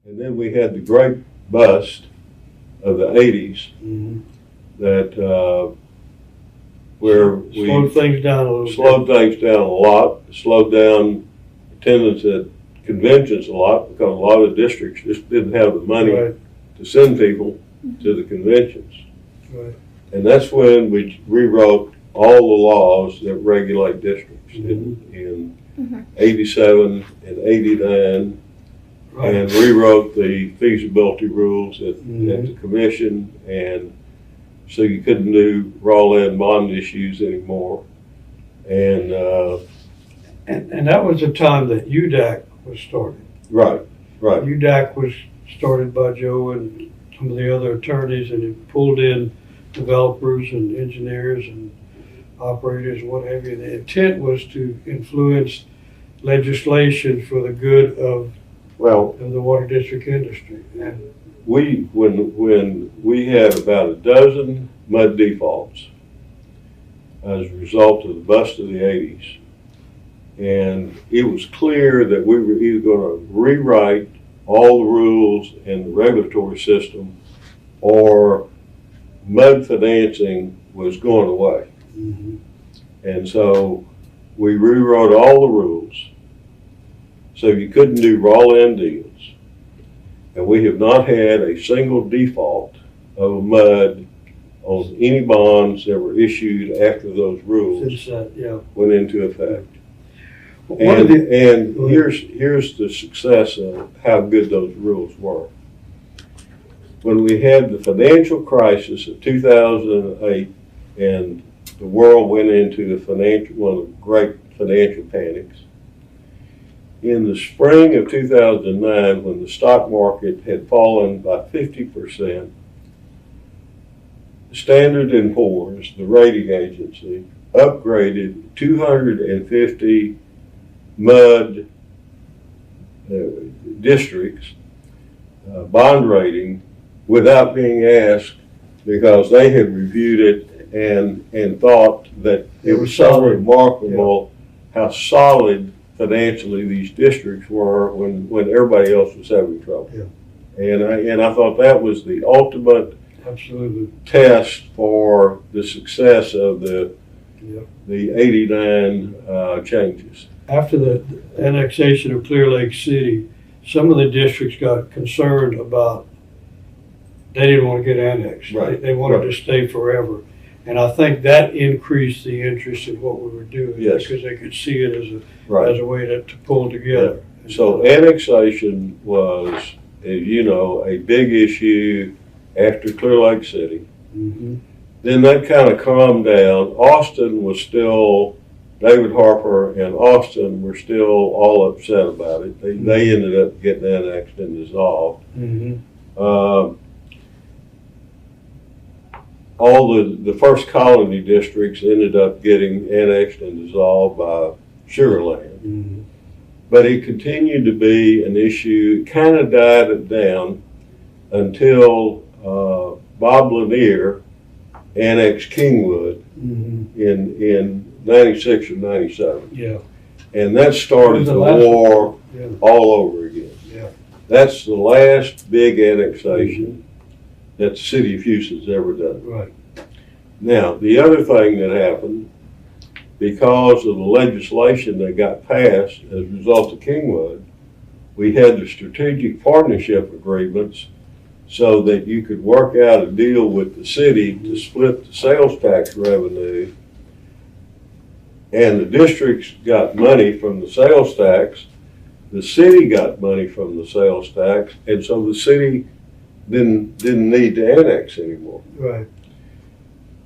And then we had the great bust of the 80s Mhm. that where we Slowed things down a little slowed things down a lot, slowed down attendance at conventions a lot because a lot of districts just didn't have the money Right. to send people to the conventions. Right. And that's when we rewrote all the laws that regulate districts in Mhm. 87 and 89, Right. and rewrote the feasibility rules at Mhm. the commission, and so you couldn't do raw land bond issues anymore. And And that was the time that UDAC was started. right. UDAC was started by Joe and some of the other attorneys, and it pulled in developers and engineers and operators, what have you. The intent was to influence legislation for the good of Well, the water district industry. And when we had about a dozen mud defaults as a result of the bust of the 80s, and it was clear that we were either going to rewrite all the rules in the regulatory system or mud financing was going away. Mhm. And so we rewrote all the rules so you couldn't do raw land deals. And we have not had a single default of mud on any bonds that were issued after those rules Since that, yeah. went into effect. One of And, the, and Go ahead. here's the success of how good those rules were. When we had the financial crisis of 2008 and the world went into one of the great financial panics, in the spring of 2009, when the stock market had fallen by 50%, Standard & Poor's, the rating agency, upgraded 250 mud districts bond rating without being asked, because they had reviewed it and thought that it was so solid. remarkable how solid financially these districts were when everybody else was having trouble. Yeah. And I thought that was the ultimate absolutely, test for the success of the yeah. 89 changes. After the annexation of Clear Lake City, some of the districts got concerned about, they didn't want to get annexed. Right, They wanted right. to stay forever. And I think that increased the interest in what we were doing. Yes. Because they could see it as Right. a way to pull together. So annexation was, as you know, a big issue after Clear Lake City. Mhm. Then that kind of calmed down. Austin was still, David Harper and Austin were still all upset about it. They ended up getting annexed and dissolved. Mhm. All the first colony districts ended up getting annexed and dissolved by Sugar Land. Mhm. But it continued to be an issue. It kind of died it down until Bob Lanier annexed Kingwood Mhm. in 96 or 97. Yeah, And that started Was the the last war yeah, all over again. yeah. That's the last big annexation that the city of Houston's ever done. Right. Now, the other thing that happened, because of the legislation that got passed as a result of Kingwood, we had the strategic partnership agreements so that you could work out a deal with the city to split the sales tax revenue. And the districts got money from the sales tax, the city got money from the sales tax, and so the city didn't need to annex anymore. Right.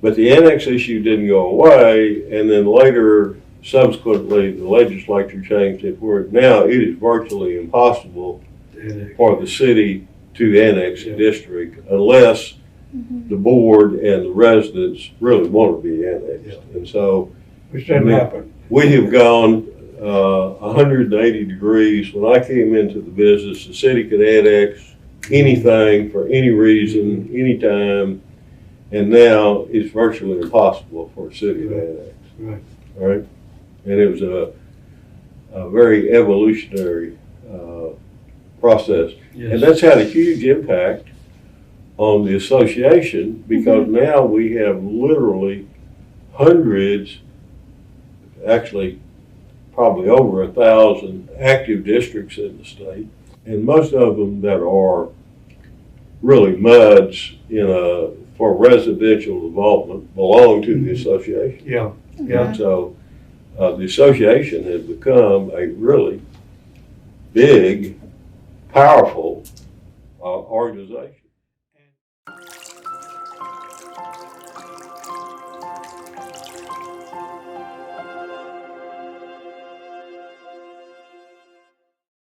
But the annex issue didn't go away, and then later, subsequently, the legislature changed it where now it is virtually impossible Annex. for the city to annex a Yeah. district unless Mhm. the board and the residents really want to be annexed. Yeah. And so Which didn't happen. we have gone 180 degrees. When I came into the business, the city could annex anything for any reason, anytime, and now it's virtually impossible for a city to annex. Right. All right, and it was a very evolutionary process. Yes. And that's had a huge impact on the association, because now we have literally hundreds, actually probably over 1,000 active districts in the state, and most of them that are really MUDs for residential development belong to the association. Yeah, yeah. And so the association has become a really big, powerful organization.